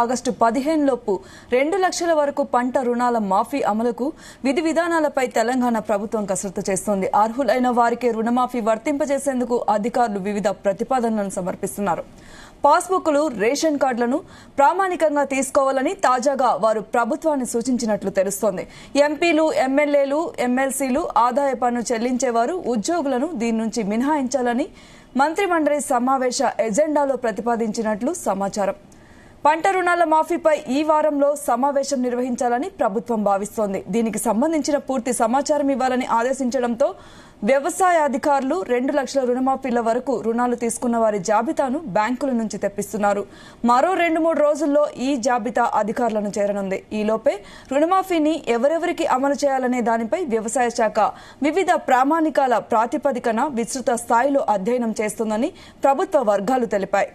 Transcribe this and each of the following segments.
August 15 లోపు 2 లక్షల వరకు పంట రుణాల మాఫీ అమలుకు విధి విధానాలపై తెలంగాణ ప్రభుత్వం కసరత్తు చేస్తోంది. అర్హులైన వారికే రుణమాఫీ వర్తింపజేసేందుకు అధికారులు వివిధ ప్రతిపాదనలను సమర్పిస్తున్నారు. పాస్బుక్లు, రేషన్ కార్డులను ప్రామాణికంగా తీసుకోవాలని తాజాగా వారు ప్రభుత్వాన్ని సూచించినట్లు తెలుస్తోంది. ఎంపీలు, ఎమ్మెల్యేలు, ఎమ్మెల్సీలు, ఆదాయ పన్ను చెల్లించేవారు, ఉద్యోగులను దీని నుంచి మినహాయించాలని మంత్రిమండలి సమావేశ ఎజెండాలో ప్రతిపాదించినట్లు సమాచారం. పంట రుణాల మాఫీపై ఈ వారంలో సమావేశం నిర్వహించాలని ప్రభుత్వం భావిస్తోంది. దీనికి సంబంధించిన పూర్తి సమాచారం ఇవ్వాలని ఆదేశించడంతో వ్యవసాయ అధికారులు 2 లక్షల రుణమాఫీల వరకు రుణాలు తీసుకున్న వారి జాబితాను బ్యాంకుల నుంచి తెప్పిస్తున్నారు. మరో 2-3 రోజుల్లో ఈ జాబితా అధికారులను చేరనుంది. ఈలోపే రుణమాఫీని ఎవరెవరికి అమలు చేయాలనే దానిపై వ్యవసాయ శాఖ వివిధ ప్రామాణికాల ప్రాతిపదికన విస్తృత స్థాయిలో అధ్యయనం చేస్తోందని ప్రభుత్వ వర్గాలు తెలిపాయి.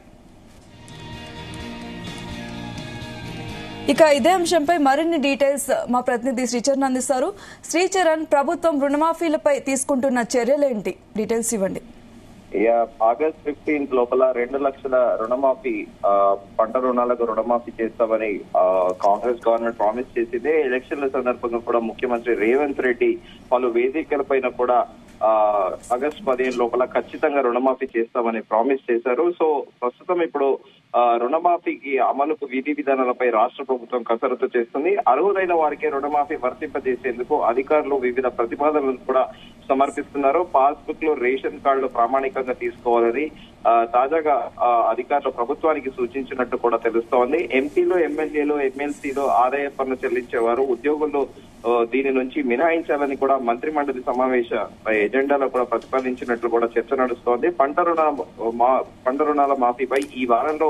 ఇక ఇదే అంశంపై మరిన్ని డీటెయిల్స్ మా ప్రతినిధి శ్రీచరణ్ అందిస్తారు. శ్రీచరణ్, ప్రభుత్వం రుణమాఫీలపై తీసుకుంటున్న చర్యలేంటి? డీటెయిల్స్ ఇవ్వండి. ఆగస్ట్ 15 లోపల 2 లక్షల రుణమాఫీ, పంట రుణాలకు రుణమాఫీ చేస్తామని కాంగ్రెస్ గవర్నమెంట్ ప్రామిస్ చేసింది. ఎలక్షన్ల సందర్భంగా కూడా ముఖ్యమంత్రి రేవంత్ రెడ్డి పలు వేదికలపైన కూడా ఆగస్ట్ 15 లోపల ఖచ్చితంగా రుణమాఫీ చేస్తామని ప్రామిస్ చేశారు. సో ప్రస్తుతం ఇప్పుడు రుణమాఫీకి అమలుకు విధి విధానాలపై రాష్ట్ర ప్రభుత్వం కసరత్తు చేస్తుంది. అర్హులైన వారికి రుణమాఫీ వర్తింపజేసేందుకు అధికారులు వివిధ ప్రతిపాదనలు కూడా సమర్పిస్తున్నారు. పాస్బుక్ లో రేషన్ కార్డులు ప్రామాణికంగా తీసుకోవాలని తాజాగా అధికారులు ప్రభుత్వానికి సూచించినట్టు కూడా తెలుస్తోంది. ఎంపీలు, ఎమ్మెల్యేలు, ఎమ్మెల్సీలు, ఆదాయ పన్ను చెల్లించేవారు, ఉద్యోగులు దీని నుంచి మినహాయించాలని కూడా మంత్రిమండలి సమావేశ ఎజెండాలో కూడా ప్రతిపాదించినట్లు కూడా చర్చ నడుస్తోంది. పంట రుణాల మాఫీపై ఈ వారంలో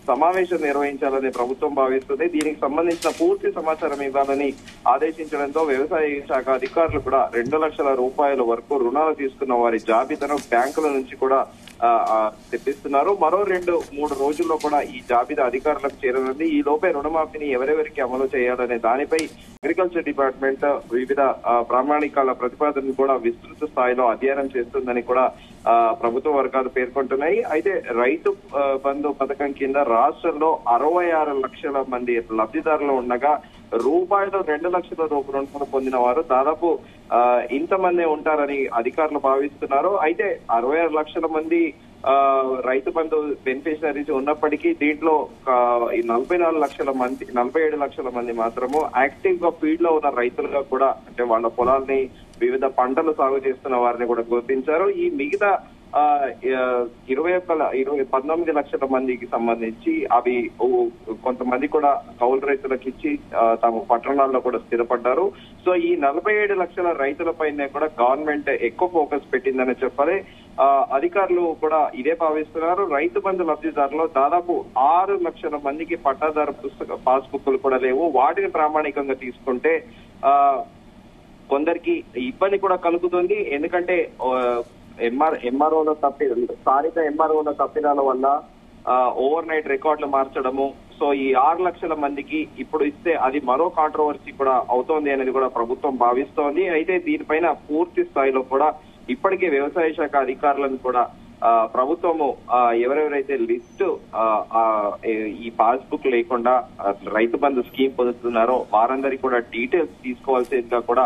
సమావేశం నిర్వహించాలని ప్రభుత్వం భావిస్తుంది. దీనికి సంబంధించిన పూర్తి సమాచారం ఇవ్వాలని ఆదేశించడంతో వ్యవసాయ శాఖ అధికారులు కూడా 2 లక్షల రూపాయల వరకు రుణాలు తీసుకున్న వారి జాబితాను బ్యాంకుల నుంచి కూడా తెప్పిస్తున్నారు. మరో 2-3 రోజుల్లో కూడా ఈ జాబితా అధికారులకు చేరనుంది. ఈ లోపే రుణమాఫీని ఎవరెవరికి అమలు చేయాలనే దానిపై అగ్రికల్చర్ డిపార్ట్మెంట్ వివిధ ప్రామాణికాల ప్రతిపాదనను కూడా విస్తృత స్థాయిలో అధ్యయనం చేస్తుందని కూడా ప్రభుత్వ వర్గాలు పేర్కొంటున్నాయి. అయితే రైతు బంధు పథకం కింద రాష్ట్రంలో 66 లక్షల మంది లబ్ధిదారులు ఉండగా రూపాయలు 2 లక్షల రుణాలు పొందిన వారు దాదాపు ఇంతమంది ఉంటారని అధికారులు భావిస్తున్నారు. అయితే 66 లక్షల మంది రైతు బంధు బెనిఫిషరీస్ ఉన్నప్పటికీ దీంట్లో 47 లక్షల మంది మాత్రము యాక్టివ్ గా ఫీల్డ్ లో ఉన్న రైతులుగా కూడా, అంటే వాళ్ళ పొలాల్ని వివిధ పంటలు సాగు చేస్తున్న వారిని కూడా గుర్తించారు. ఈ మిగతా 19 లక్షల మందికి సంబంధించి అవి కొంతమంది కూడా కౌలు రైతులకు ఇచ్చి తమ పట్టణాల్లో కూడా స్థిరపడ్డారు. సో ఈ 47 లక్షల రైతులపైనే కూడా గవర్నమెంట్ ఎక్కువ ఫోకస్ పెట్టిందని చెప్పాలి. అధికారులు కూడా ఇదే భావిస్తున్నారు. రైతు బంధు లబ్ధిదారులు దాదాపు 6 లక్షల మందికి పట్టాదారు పాస్బుక్లు కూడా లేవు. వాటిని ప్రామాణికంగా తీసుకుంటే కొందరికి ఇబ్బంది కూడా కలుగుతుంది. ఎందుకంటే ఎంఆర్ఓల స్థానిక ఎంఆర్ఓల తప్పిదాల వల్ల ఓవర్ నైట్ రికార్డులు మార్చడము. సో ఈ 6 లక్షల మందికి ఇప్పుడు ఇస్తే అది మరో కాంట్రవర్సీ కూడా అవుతోంది అనేది కూడా ప్రభుత్వం భావిస్తోంది. అయితే దీనిపైన పూర్తి స్థాయిలో కూడా ఇప్పటికే వ్యవసాయ శాఖ అధికారులను కూడా ప్రభుత్వము ఎవరెవరైతే లిస్టు ఈ పాస్బుక్ లేకుండా రైతు బంధు స్కీమ్ పొందుతున్నారో వారందరికీ కూడా డీటెయిల్స్ తీసుకోవాల్సిందిగా కూడా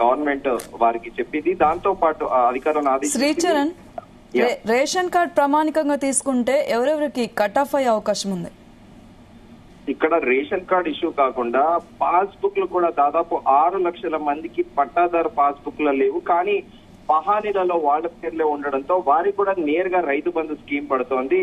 గవర్నమెంట్ వారికి చెప్పింది. దాంతో పాటు అధికారులను శ్రీచరణ్, రేషన్ కార్డ్ ప్రామాణికంగా తీసుకుంటే ఎవరెవరికి కట్ ఆఫ్ అయ్యే అవకాశం ఉంది? ఇక్కడ రేషన్ కార్డ్ ఇష్యూ కాకుండా పాస్బుక్లు కూడా దాదాపు 6 లక్షల మందికి పట్టాదారు పాస్బుక్లు లేవు. కానీ పహానీలలో వాళ్ళ పేర్లే ఉండడంతో వారికి కూడా నేరుగా రైతు బంధు స్కీమ్ పడుతోంది.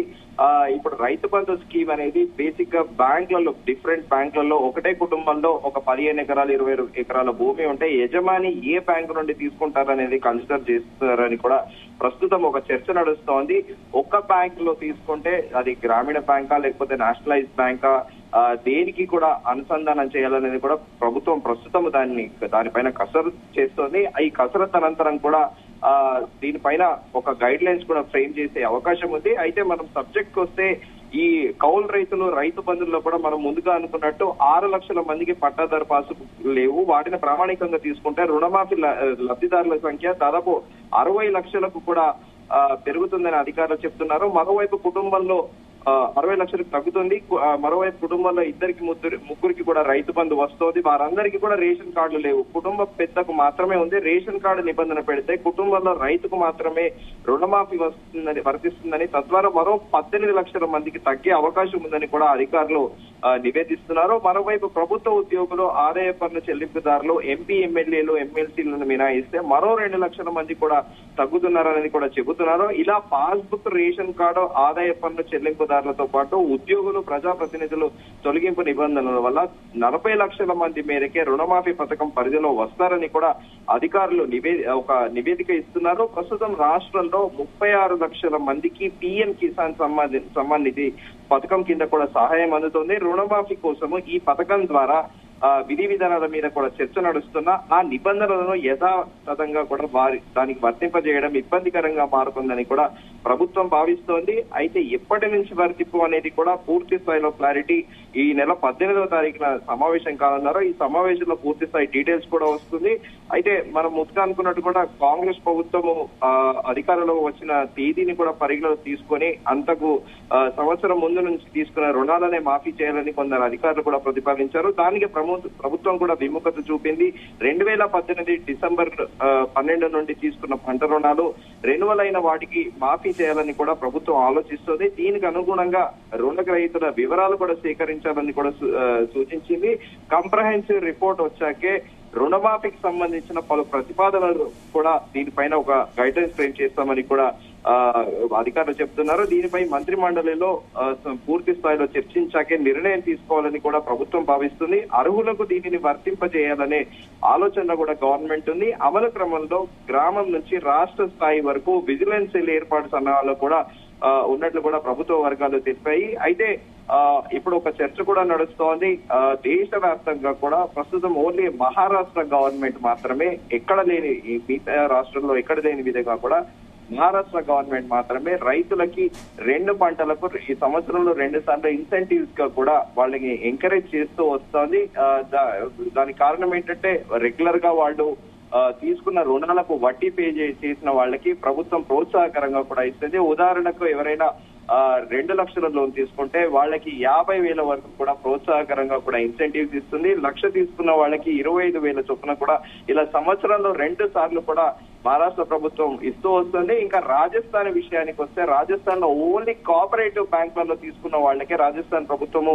ఇప్పుడు రైతు బంధు స్కీమ్ అనేది బేసిక్ గా బ్యాంకులలో, డిఫరెంట్ బ్యాంకులలో ఒకటే కుటుంబంలో ఒక 15 ఎకరాలు 20 ఎకరాల భూమి ఉంటే యజమాని ఏ బ్యాంకు నుండి తీసుకుంటారనేది కన్సిడర్ చేస్తారని కూడా ప్రస్తుతం ఒక చర్చ నడుస్తోంది. ఒక్క బ్యాంక్ లో తీసుకుంటే అది గ్రామీణ బ్యాంకా లేకపోతే నేషనలైజ్ బ్యాంకా, దేనికి కూడా అనుసంధానం చేయాలనేది కూడా ప్రభుత్వం ప్రస్తుతం దానిపైన కసరత్తు చేస్తోంది. ఈ కసరత్తు అనంతరం కూడా దీనిపైన ఒక గైడ్ లైన్స్ కూడా ఫ్రేమ్ చేసే అవకాశం ఉంది. అయితే మనం సబ్జెక్ట్ కి వస్తే ఈ కౌలు రైతులు, రైతు బంధువుల్లో కూడా మనం ముందుగా అనుకున్నట్టు 6 లక్షల మందికి పట్టాదారు పాస్బుక్ లేవు. వాటిని ప్రామాణికంగా తీసుకుంటే రుణమాఫీ లబ్ధిదారుల సంఖ్య దాదాపు 60 లక్షలకు కూడా పెరుగుతుందని అధికారులు చెప్తున్నారు. మరోవైపు కుటుంబంలో 60 లక్షలకు తగ్గుతుంది. మరోవైపు కుటుంబంలో ముగ్గురికి కూడా రైతు బంధు వస్తోంది. వారందరికీ కూడా రేషన్ కార్డులు లేవు. కుటుంబ పెద్దకు మాత్రమే ఉంది. రేషన్ కార్డు నిబంధన పెడితే కుటుంబంలో రైతుకు మాత్రమే రుణమాఫీ వర్తిస్తుందని, తద్వారా మరో 18 లక్షల మందికి తగ్గే అవకాశం ఉందని కూడా అధికారులు నివేదిస్తున్నారు. మరోవైపు ప్రభుత్వ ఉద్యోగులు, ఆదాయ పన్ను చెల్లింపుదారులు, ఎంపీ, ఎమ్మెల్యేలు, ఎమ్మెల్సీలను మినహాయిస్తే మరో 2 లక్షల మంది కూడా తగ్గుతున్నారని కూడా చెబుతున్నారు. ఇలా పాస్బుక్, రేషన్ కార్డు, ఆదాయ పన్ను చెల్లింపుదారులతో పాటు ఉద్యోగులు, ప్రజాప్రతినిధులు తొలగింపు నిబంధనల వల్ల 40 లక్షల మంది మేరకే రుణమాఫీ పథకం పరిధిలో వస్తారని కూడా అధికారులు ఒక నివేదిక ఇస్తున్నారు. ప్రస్తుతం రాష్ట్రంలో 36 లక్షల మందికి పీఎం కిసాన్ సమ్మాన్ నిధి పథకం కింద కూడా సహాయం అందుతుంది. రుణమాఫీ కోసము ఈ పథకం ద్వారా విధి విధానాల మీద కూడా చర్చ నడుస్తున్నా ఆ నిబంధనలను యథాతథంగా కూడా దానికి వర్తింపజేయడం ఇబ్బందికరంగా మారుతుందని కూడా ప్రభుత్వం భావిస్తోంది. అయితే ఎప్పటి నుంచి వర్తింపు అనేది కూడా పూర్తి స్థాయిలో క్లారిటీ ఈ నెల 18వ తారీఖున సమావేశం కానున్నారు. ఈ సమావేశంలో పూర్తి స్థాయి డీటెయిల్స్ కూడా వస్తుంది. అయితే మనం ముందుగా అనుకున్నట్టు కూడా కాంగ్రెస్ ప్రభుత్వము అధికారంలో వచ్చిన తేదీని కూడా పరిగణలోకి తీసుకొని అంతకు సంవత్సరం ముందు నుంచి తీసుకున్న రుణాలనే మాఫీ చేయాలని కొందరు అధికారులు కూడా ప్రతిపాదించారు. దానికి ప్రభుత్వం కూడా విముఖత చూపింది. 2018 డిసెంబర్ 12 నుండి తీసుకున్న పంట రుణాలు రెన్యువల్ అయిన వాటికి మాఫీ చేయాలని కూడా ప్రభుత్వం ఆలోచిస్తుంది. దీనికి అనుగుణంగా రుణగ్రహీతుల వివరాలు కూడా సేకరించాలని కూడా సూచించింది. కంప్రహెన్సివ్ రిపోర్ట్ వచ్చాకే రుణమాఫీకి సంబంధించిన పలు ప్రతిపాదనలు కూడా దీనిపైన ఒక గైడెన్స్ ఫ్రేమ్ చేస్తామని కూడా అధికారులు చెప్తున్నారు. దీనిపై మంత్రి మండలిలో పూర్తి స్థాయిలో చర్చించాకే నిర్ణయం తీసుకోవాలని కూడా ప్రభుత్వం భావిస్తుంది. అర్హులకు దీనిని వర్తింపజేయాలనే ఆలోచన కూడా గవర్నమెంట్ ఉంది. అమలు క్రమంలో గ్రామం నుంచి రాష్ట్ర స్థాయి వరకు విజిలెన్స్ సెల్ ఏర్పాటు సన్నాహాలు కూడా ఉన్నట్లు కూడా ప్రభుత్వ వర్గాలు తెలిపాయి. అయితే ఇప్పుడు ఒక చర్చ కూడా నడుస్తోంది. దేశవ్యాప్తంగా కూడా ప్రస్తుతం ఓన్లీ మహారాష్ట్ర గవర్నమెంట్ మాత్రమే ఎక్కడ లేని, మిగతా రాష్ట్రంలో ఎక్కడ లేని విధంగా కూడా మహారాష్ట్ర గవర్నమెంట్ మాత్రమే రైతులకి 2 పంటలకు ఈ సంవత్సరంలో 2 సార్లు ఇన్సెంటివ్స్ గా కూడా వాళ్ళని ఎంకరేజ్ చేస్తూ వస్తోంది. దానికి కారణం ఏంటంటే రెగ్యులర్ గా వాళ్ళు తీసుకున్న రుణాలకు వడ్డీ పే చేసిన వాళ్ళకి ప్రభుత్వం ప్రోత్సాహకరంగా కూడా ఇస్తుంది. ఉదాహరణకు ఎవరైనా 2 లక్షల లోన్ తీసుకుంటే వాళ్ళకి 50,000 వరకు కూడా ప్రోత్సాహకరంగా కూడా ఇన్సెంటివ్స్ ఇస్తుంది. 1,00,000 తీసుకున్న వాళ్ళకి 25,000 చొప్పున కూడా ఇలా సంవత్సరంలో 2 సార్లు కూడా మహారాష్ట్ర ప్రభుత్వం ఇస్తూ వస్తుంది. ఇంకా రాజస్థాన్ విషయానికి వస్తే రాజస్థాన్ లో ఓన్లీ కోఆపరేటివ్ బ్యాంకులలో తీసుకున్న వాళ్ళకే రాజస్థాన్ ప్రభుత్వము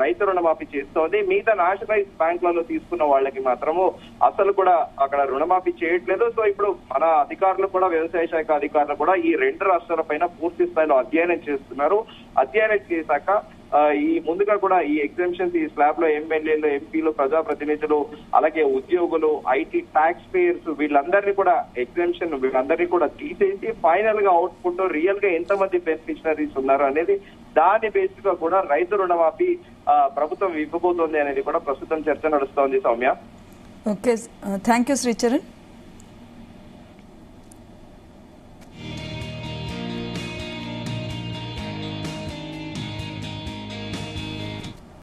రైతు రుణమాఫీ చేస్తోంది. మిగతా నేషనలైజ్ బ్యాంకులలో తీసుకున్న వాళ్ళకి మాత్రము అసలు కూడా అక్కడ రుణమాఫీ చేయట్లేదు. సో ఇప్పుడు మన అధికారులు కూడా, వ్యవసాయ శాఖ అధికారులు కూడా ఈ 2 రాష్ట్రాల పైన పూర్తి స్థాయిలో అధ్యయనం చేస్తున్నారు. అధ్యయనం చేశాక ఈ ముందుగా కూడా ఈ ఎగ్జామ్షన్స్, ఈ స్లాబ్ లో ఎమ్మెల్యేలు, ఎంపీలు, ప్రజాప్రతినిధులు, అలాగే ఉద్యోగులు, ఐటీ, ట్యాక్స్ పేయర్స్ వీళ్ళందరినీ కూడా ఎగ్జామ్షన్ వీళ్ళందరినీ కూడా తీసేసి ఫైనల్ గా అవుట్పుట్ రియల్ గా ఎంతమంది బెనిఫిషనరీస్ ఉన్నారు అనేది దాని బేస్ గా కూడా రైతు రుణమాఫీ ప్రభుత్వం ఇవ్వబోతోంది అనేది కూడా ప్రస్తుతం చర్చ నడుస్తోంది. Soumya. Okay, thank you Sricharan.